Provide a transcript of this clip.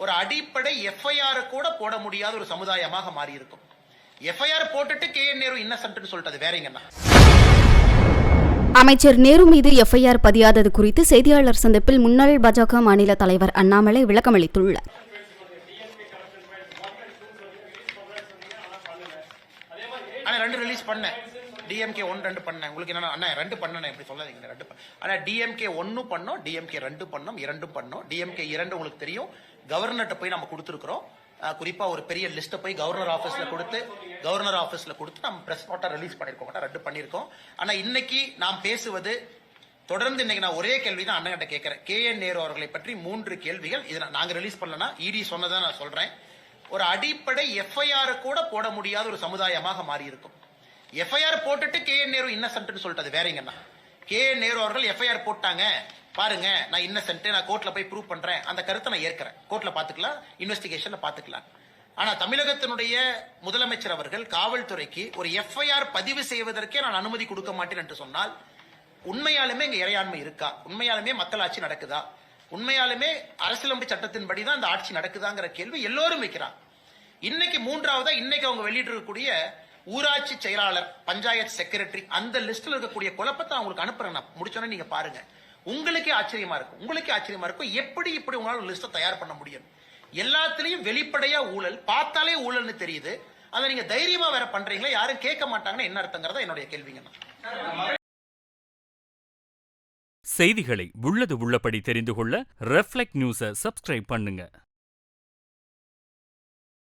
ஒரு அடிப்படை எஃப்ஐஆர் கூட போட முடியாத ஒரு சமுதாயமாக மாறி இருக்கும். எஃப்ஐஆர் போட்டுட்டு KN நேரு இன்னசென்ட்னு சொல்லிட்டது வேறங்கண்ணா. அமைச்சர் நேரு மீது எஃப்ஐஆர் பதியாதது குறித்து செய்தியாளர் சந்திப்பில் முன்னாள் பாஜக மாநில தலைவர் அண்ணாமலை விளக்கமளித்துள்ளார். ரெண்டு ரிலீஸ் பண்ணேன். DMK 1 2 பண்ணேன். உங்களுக்கு என்ன அண்ணா 2 பண்ணேன் இப்படி சொல்லாதீங்க. 2 ஆனா DMK 1 பண்ணோம், DMK 2 பண்ணோம், 2 பண்ணோம். DMK 2 உங்களுக்கு தெரியும், கவர்னர்ட்ட போய் நம்ம கொடுத்துருக்கிறோம். குறிப்பா ஒரு பெரிய லிஸ்ட்டை போய் கவர்னர் ஆஃபீஸ்ல கொடுத்து நம்ம பிரஸ் நோட்டா ரிலீஸ் பண்ணிருக்கோம். 2 பண்ணிருக்கோம். ஆனா இன்னைக்கு நாம் பேசுவது தொடர்ந்து இன்னைக்கு நான் ஒரே கேள்வி தான் அண்ணன் கிட்ட கேட்கிறேன். KN நேரு அவர்களை பற்றி 3 கேள்விகள். இதை நாங்க ரிலீஸ் பண்ணலனா ED சொன்னதான் நான் சொல்றேன். ஒரு அடிப்படை எஃப்ஐஆர் கூட போட முடியாத ஒரு சமுதாயமாக மாறி இருக்கும். எஃப்ஐஆர் போட்டுட்டு KN நேரு இன்னசென்ட்னு சொல்லிட்டது வேறங்கண்ணா. KN நேரு அவர்கள் எஃப்ஐஆர் போட்டாங்க, பாருங்க நான் இன்னசென்ட், நான் கோர்ட்ல போய் ப்ரூவ் பண்றேன், அந்த கருத்தை நான் ஏற்கிறேன். கோர்ட்ல பாத்துக்கலாம், இன்வெஸ்டிகேஷன்ல பாத்துக்கலாம். ஆனா தமிழகத்தினுடைய முதலமைச்சர் அவர்கள் காவல்துறைக்கு ஒரு எஃப்ஐஆர் பதிவு செய்வதற்கே நான் அனுமதி கொடுக்க மாட்டேன் என்று சொன்னால், உண்மையாலுமே இங்க இறையாண்மை இருக்கா? உண்மையாலுமே மக்கள் ஆட்சி நடக்குதா? உண்மையாலுமே அரசியலமைப்பு சட்டத்தின்படி தான் அந்த ஆட்சி நடக்குதாங்கிற கேள்வி எல்லோரும் வைக்கிறாங்க. இன்னைக்கு மூன்றாவதா இன்னைக்கு அவங்க வெளியிட்டு இருக்கக்கூடிய ஊராட்சி செயலாளர், பஞ்சாயத்து செக்ரட்டரி, அந்த லிஸ்ட்ல இருக்கக்கூடிய குழப்பத்தை உங்களுக்கு அனுப்புறேன். நான் முடிச்சோன்னே நீங்க பாருங்க. உங்களுக்கே ஆச்சரியமா இருக்கும். எப்படி இப்படி உங்களால லிஸ்ட்டை தயார் பண்ண முடியும்? எல்லாத்திலையும் வெளிப்படையா ஊழல், பார்த்தாலே ஊழல்னு தெரியுது. அதை நீங்க தைரியமா வேற பண்றீங்களா? யாரும் கேட்க மாட்டாங்கன்னா என்ன அர்த்தங்கிறத என்னுடைய கேள்விங்க. செய்திகளை உள்ளது உள்ளபடி தெரிந்து கொள்ள ரெஃப்ளெக்ட் நியூஸை சப்ஸ்கிரைப் பண்ணுங்க.